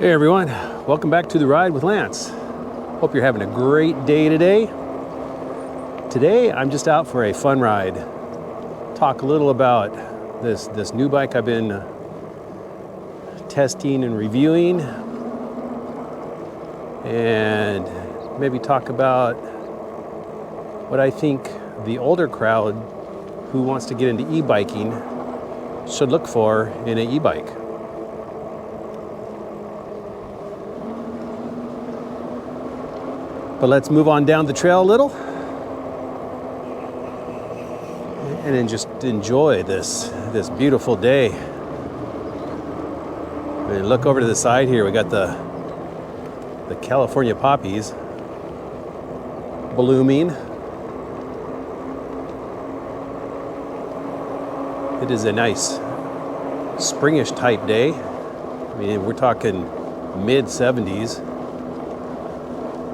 Hey everyone, welcome back to The Ride with Lance. Hope you're having a great day today. Today I'm just out for a fun ride. Talk a little about this new bike I've been testing and reviewing, and maybe talk about what I think the older crowd who wants to get into e-biking should look for in an e-bike. But let's move on down the trail a little and then just enjoy this beautiful day. And look over to the side here, we got the California poppies blooming. It is a nice springish type day. I mean, we're talking mid 70s.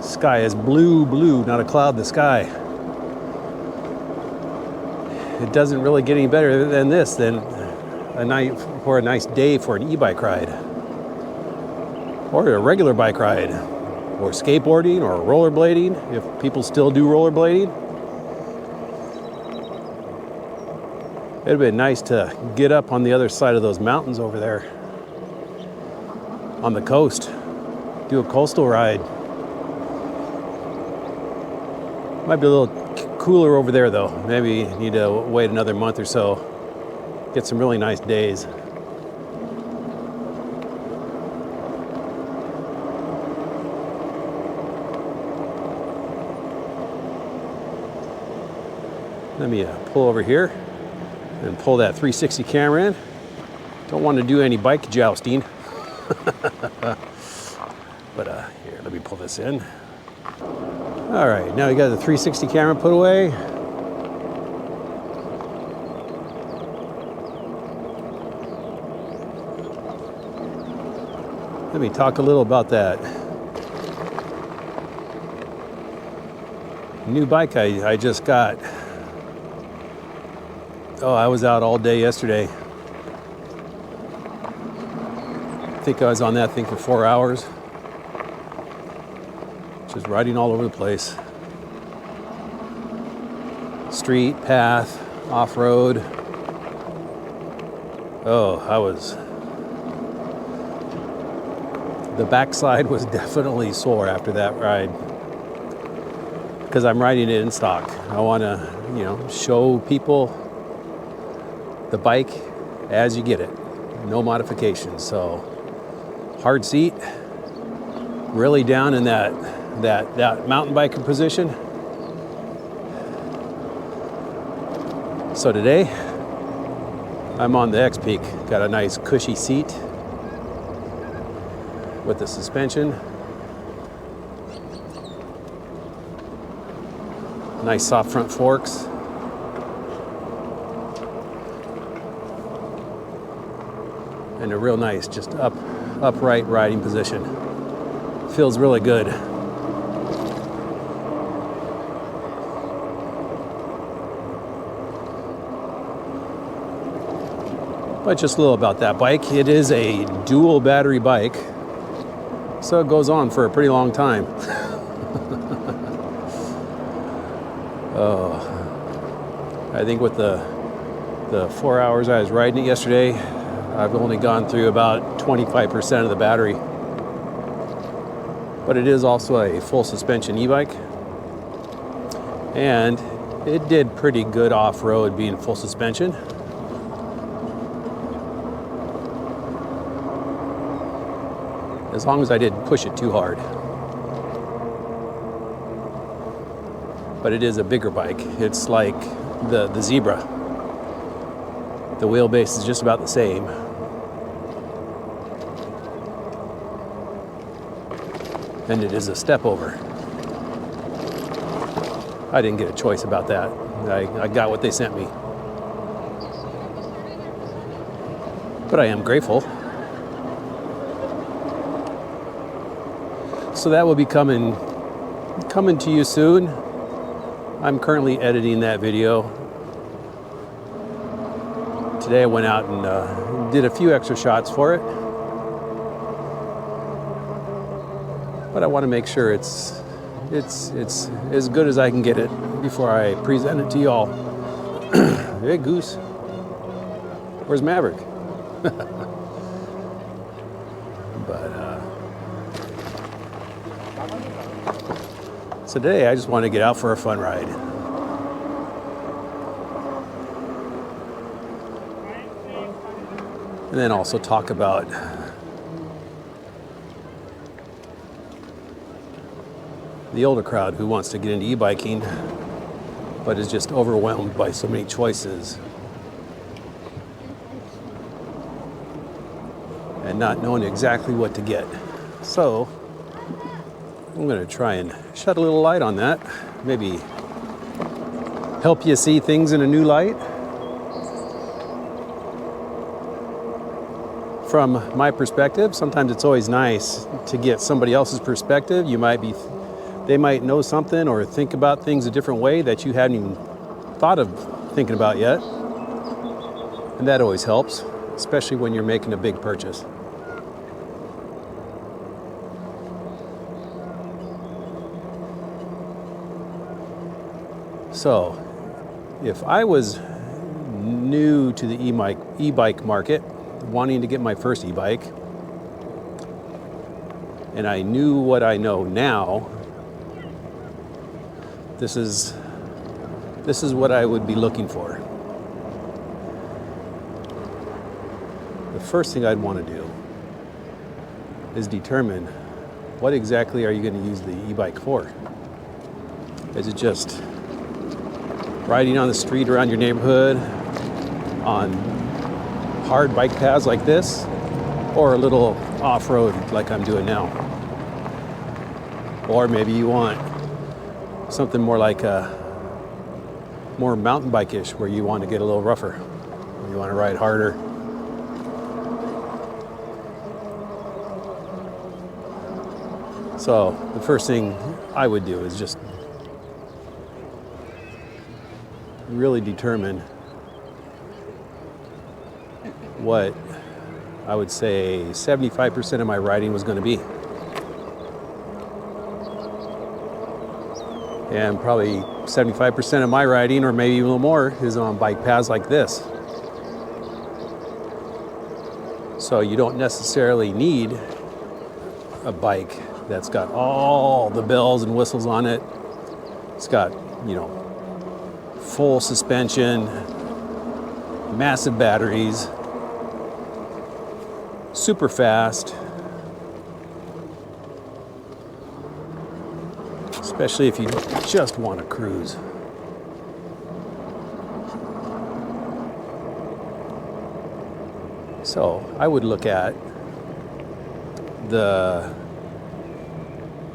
Sky is blue, not a cloud in the sky. It doesn't really get any better than this, than a nice day for an e-bike ride, or a regular bike ride, or skateboarding, or rollerblading, if people still do rollerblading. It'd be nice to get up on the other side of those mountains over there on the coast, do a coastal ride. Might be a little cooler over there though. Maybe you need to wait another month or so. Get some really nice days. Let me pull over here and pull that 360 camera in. Don't want to do any bike jousting. But here, let me pull this in. All right, now we got the 360 camera put away. Let me talk a little about that new bike I just got. Oh, I was out all day yesterday. I think I was on that thing for 4 hours. Just riding all over the place. Street, path, off-road. Oh, the backside was definitely sore after that ride, because I'm riding it in stock. I want to, show people the bike as you get it. No modifications. So hard seat, really down in that mountain biking position. So today I'm on the XPeak. Got a nice cushy seat with the suspension. Nice soft front forks. And a real nice just upright riding position. Feels really good. But just a little about that bike. It is a dual battery bike, so it goes on for a pretty long time. I think with the 4 hours I was riding it yesterday, I've only gone through about 25% of the battery. But it is also a full suspension e-bike, and it did pretty good off-road being full suspension. As long as I didn't push it too hard. But it is a bigger bike. It's like the Zebra. The wheelbase is just about the same. And it is a step over. I didn't get a choice about that. I got what they sent me. But I am grateful. So that will be coming to you soon. I'm currently editing that video. Today I went out and did a few extra shots for it. but I want to make sure it's as good as I can get it before I present it to y'all. Hey, Goose. Where's Maverick? So today I just want to get out for a fun ride. And then also talk about the older crowd who wants to get into e-biking but is just overwhelmed by so many choices and not knowing exactly what to get. So I'm going to try and shed a little light on that, maybe help you see things in a new light. From my perspective, sometimes it's always nice to get somebody else's perspective. They might know something or think about things a different way that you hadn't even thought of thinking about yet. And that always helps, especially when you're making a big purchase. So, if I was new to the e-bike market, wanting to get my first e-bike, and I knew what I know now, this is what I would be looking for. The first thing I'd want to do is determine what exactly are you going to use the e-bike for. Is it just riding on the street around your neighborhood on hard bike paths like this, or a little off-road like I'm doing now? Or maybe you want something more like more mountain bike-ish, where you want to get a little rougher, or you want to ride harder. So the first thing I would do is just really determine what I would say 75% of my riding was going to be. And probably 75% of my riding, or maybe a little more, is on bike paths like this. So you don't necessarily need a bike that's got all the bells and whistles on it. It's got, full suspension, massive batteries, super fast, especially if you just want to cruise. So I would look at the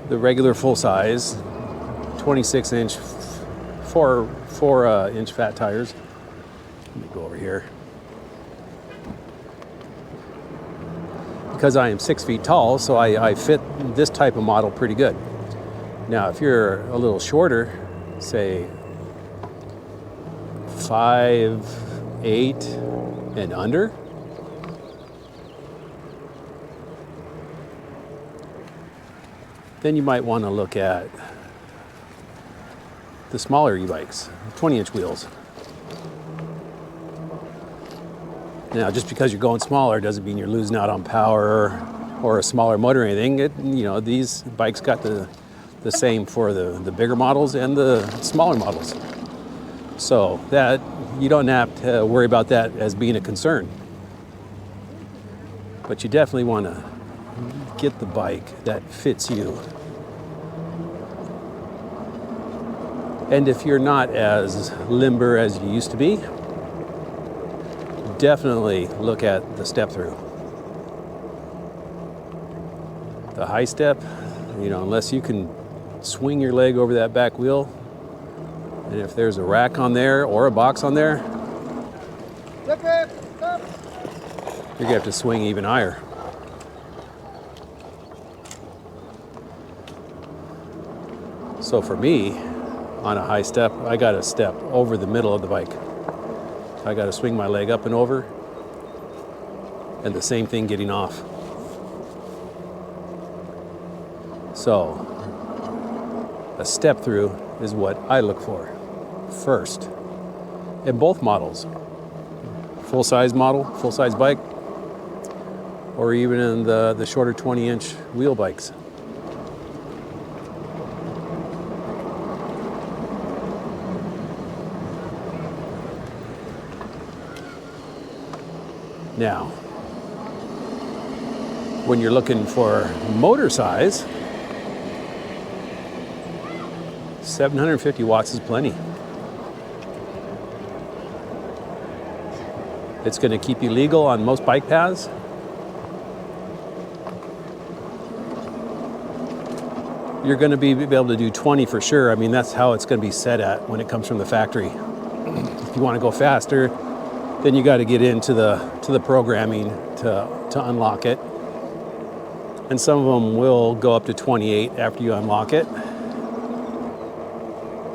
regular full size 26-inch 4-inch fat tires. Let me go over here. Because I am 6 feet tall, so I fit this type of model pretty good. Now, if you're a little shorter, say 5'8" and under, then you might want to look at the smaller e-bikes, 20-inch wheels. Now, just because you're going smaller doesn't mean you're losing out on power or a smaller motor or anything. These bikes got the same for the bigger models and the smaller models. So that you don't have to worry about that as being a concern. But you definitely want to get the bike that fits you. And if you're not as limber as you used to be, definitely look at the step through. The high step, unless you can swing your leg over that back wheel, and if there's a rack on there or a box on there, you're gonna have to swing even higher. So for me, on a high step, I got to step over the middle of the bike. I got to swing my leg up and over, and the same thing getting off. So a step through is what I look for first in both models. Full-size model, full-size bike, or even in the shorter 20-inch wheel bikes. Now, when you're looking for motor size, 750 watts is plenty. It's going to keep you legal on most bike paths. You're going to be able to do 20 for sure. I mean, that's how it's going to be set at when it comes from the factory. If you want to go faster, then you got to get into the programming to unlock it. And some of them will go up to 28 after you unlock it.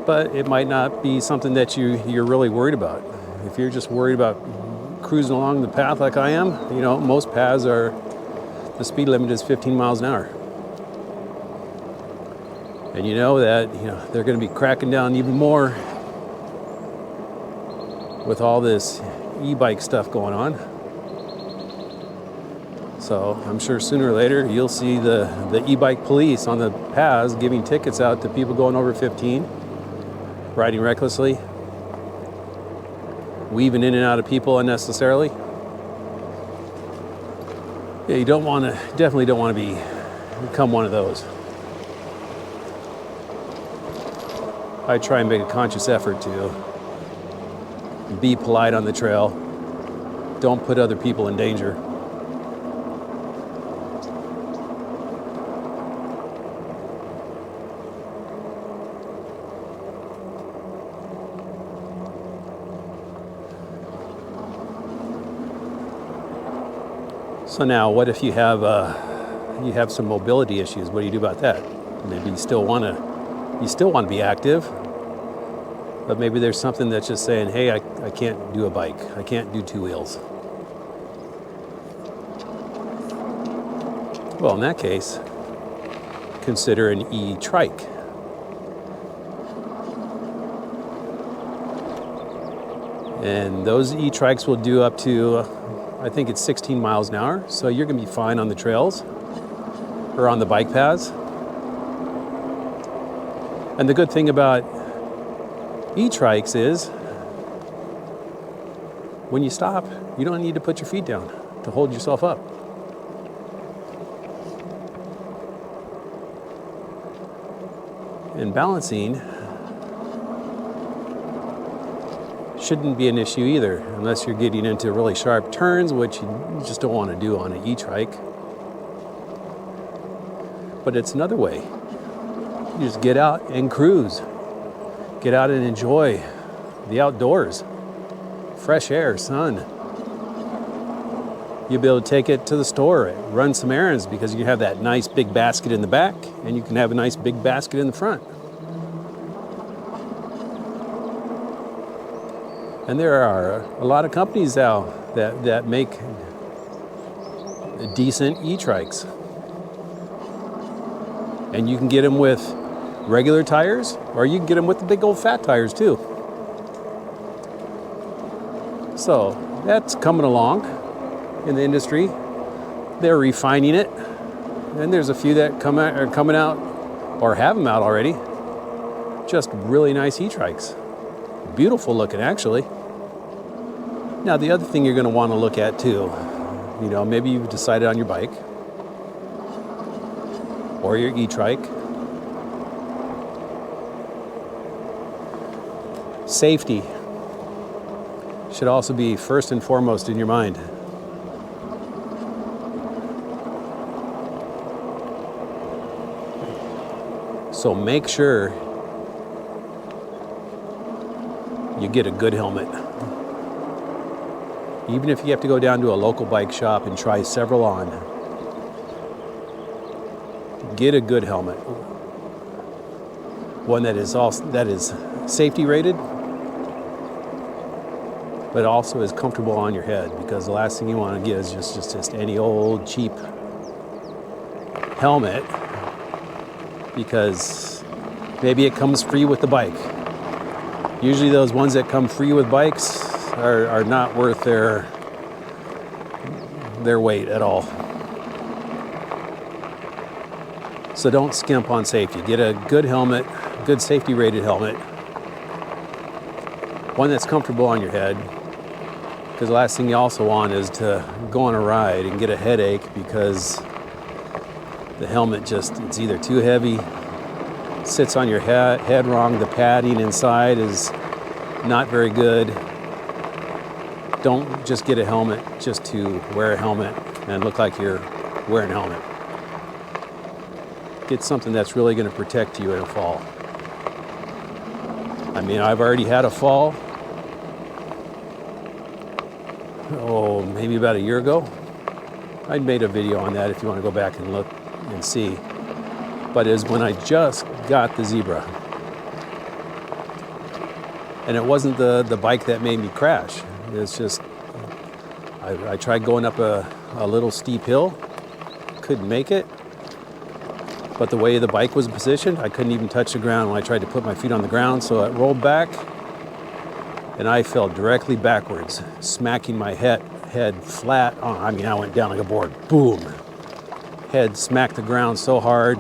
But it might not be something that you're really worried about. If you're just worried about cruising along the path like I am, you know, most paths the speed limit is 15 miles an hour. And you know that, you know, they're going to be cracking down even more with all this e-bike stuff going on. So I'm sure sooner or later you'll see the e-bike police on the paths giving tickets out to people going over 15, riding recklessly, weaving in and out of people unnecessarily. Yeah, you definitely don't want to become one of those. I try and make a conscious effort to be polite on the trail. Don't put other people in danger. So now, what if you have some mobility issues? What do you do about that? Maybe you still want to be active, but maybe there's something that's just saying, hey, I can't do a bike. I can't do two wheels. Well, in that case, consider an E-Trike. And those E-Trikes will do up to, I think it's 16 miles an hour. So you're going to be fine on the trails or on the bike paths. And the good thing about E-Trikes is when you stop, you don't need to put your feet down to hold yourself up. And balancing shouldn't be an issue either, unless you're getting into really sharp turns, which you just don't want to do on an E-Trike. But it's another way. You just get out and cruise. Get out and enjoy the outdoors. Fresh air, sun. You'll be able to take it to the store, run some errands, because you have that nice big basket in the back, and you can have a nice big basket in the front. And there are a lot of companies now that make decent E-Trikes. And you can get them with regular tires, or you can get them with the big old fat tires too. So that's coming along in the industry. They're refining it, and there's a few that are coming out or have them out already. Just really nice E-Trikes. Beautiful looking, actually. Now, the other thing you're going to want to look at too, you know, maybe you've decided on your bike or your E-Trike. Safety should also be first and foremost in your mind. So make sure you get a good helmet. Even if you have to go down to a local bike shop and try several on, get a good helmet. One that is safety rated, but also is comfortable on your head, because the last thing you want to get is just any old cheap helmet because maybe it comes free with the bike. Usually those ones that come free with bikes are not worth their weight at all. So don't skimp on safety. Get a good helmet, good safety rated helmet, one that's comfortable on your head, because the last thing you also want is to go on a ride and get a headache because the helmet it's either too heavy, sits on your head wrong, the padding inside is not very good. Don't just get a helmet just to wear a helmet and look like you're wearing a helmet. Get something that's really going to protect you in a fall. I mean, I've already had a fall, maybe about a year ago. I made a video on that if you want to go back and look and see. But it was when I just got the Zebra. And it wasn't the bike that made me crash. It's just, I tried going up a little steep hill, couldn't make it. But the way the bike was positioned, I couldn't even touch the ground when I tried to put my feet on the ground. So it rolled back and I fell directly backwards, smacking my head flat on. I mean, I went down like a board. Boom. Head smacked the ground so hard,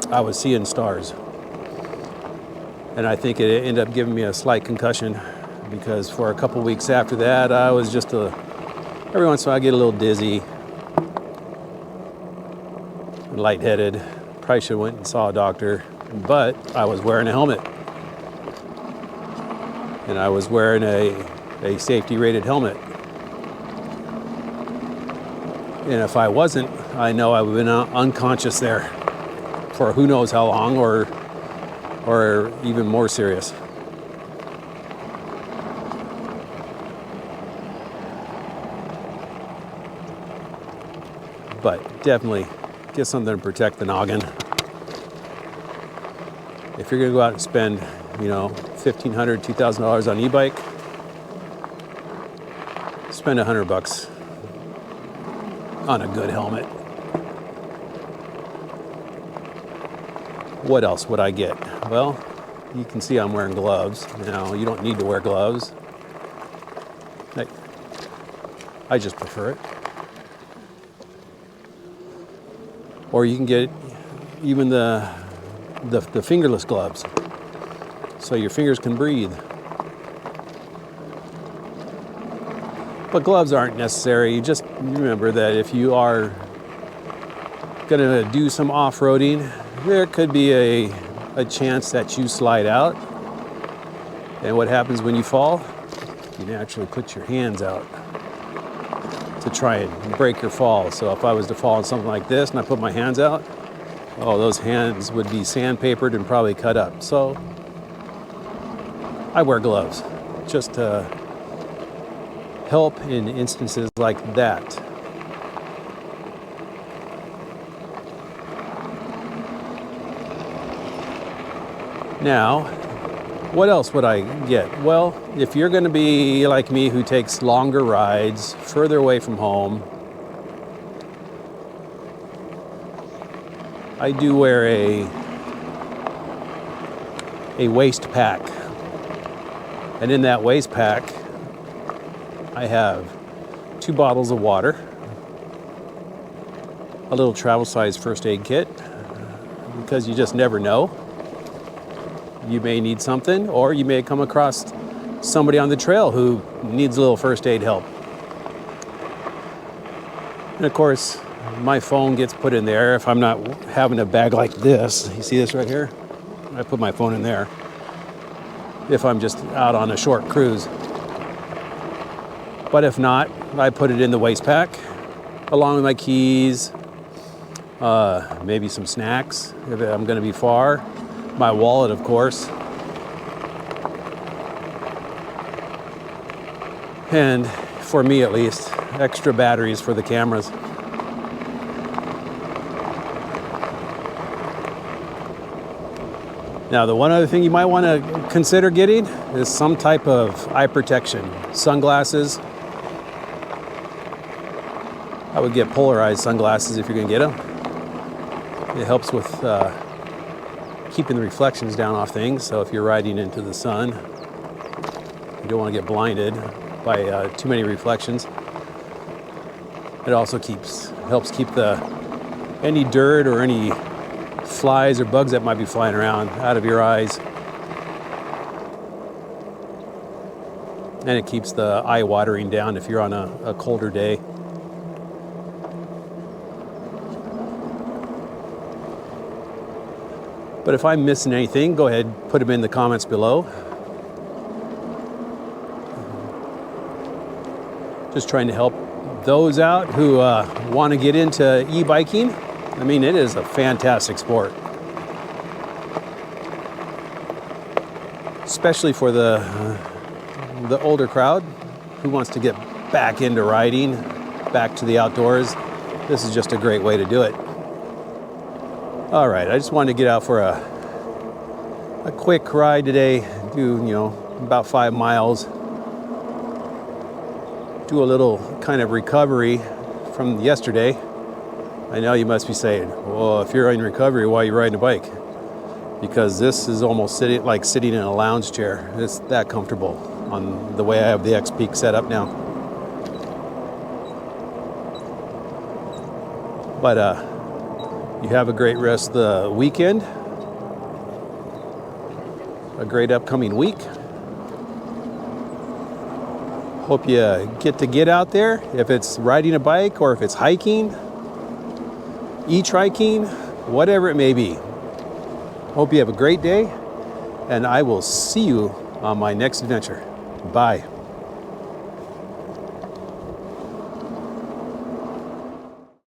I was seeing stars. And I think it ended up giving me a slight concussion, because for a couple weeks after that, I was just every once in a while I get a little dizzy, lightheaded. Probably should have went and saw a doctor, but I was wearing a helmet. And I was wearing a safety rated helmet. And if I wasn't, I know I would have been unconscious there for who knows how long, or even more serious. But definitely get something to protect the noggin. If you're gonna go out and spend, $1,500, $2,000 on e-bike, spend $100 on a good helmet. What else would I get? Well, you can see I'm wearing gloves. Now, you don't need to wear gloves. I just prefer it. Or you can get even the fingerless gloves, so your fingers can breathe. But gloves aren't necessary. Just remember that if you are gonna do some off-roading, there could be a chance that you slide out. And what happens when you fall? You naturally put your hands out to try and break your fall. So if I was to fall on something like this and I put my hands out, those hands would be sandpapered and probably cut up. So I wear gloves just to help in instances like that. Now, what else would I get? Well, if you're going to be like me, who takes longer rides, further away from home, I do wear a waist pack. And in that waist pack, I have 2 bottles of water, a little travel size first aid kit, because you just never know. You may need something, or you may come across somebody on the trail who needs a little first aid help. And of course, my phone gets put in there if I'm not having a bag like this. You see this right here? I put my phone in there if I'm just out on a short cruise. But if not, I put it in the waist pack along with my keys, maybe some snacks if I'm going to be far. My wallet, of course. And for me at least, extra batteries for the cameras. Now, the one other thing you might want to consider getting is some type of eye protection. Sunglasses. I would get polarized sunglasses if you're going to get them. It helps with keeping the reflections down off things. So if you're riding into the sun, you don't want to get blinded by too many reflections. It also helps keep any dirt or any flies or bugs that might be flying around out of your eyes. And it keeps the eye watering down if you're on a colder day. But if I'm missing anything, go ahead, put them in the comments below. Just trying to help those out who want to get into e-biking. I mean, it is a fantastic sport. Especially for the older crowd who wants to get back into riding, back to the outdoors. This is just a great way to do it. All right, I just wanted to get out for a quick ride today, do, about 5 miles. Do a little kind of recovery from yesterday. I know you must be saying, well, if you're in recovery, why are you riding a bike? Because this is almost sitting in a lounge chair. It's that comfortable on the way I have the XPeak set up now. But you have a great rest of the weekend, a great upcoming week. Hope you get out there, if it's riding a bike or if it's hiking, e-triking, whatever it may be. Hope you have a great day, and I will see you on my next adventure. Bye.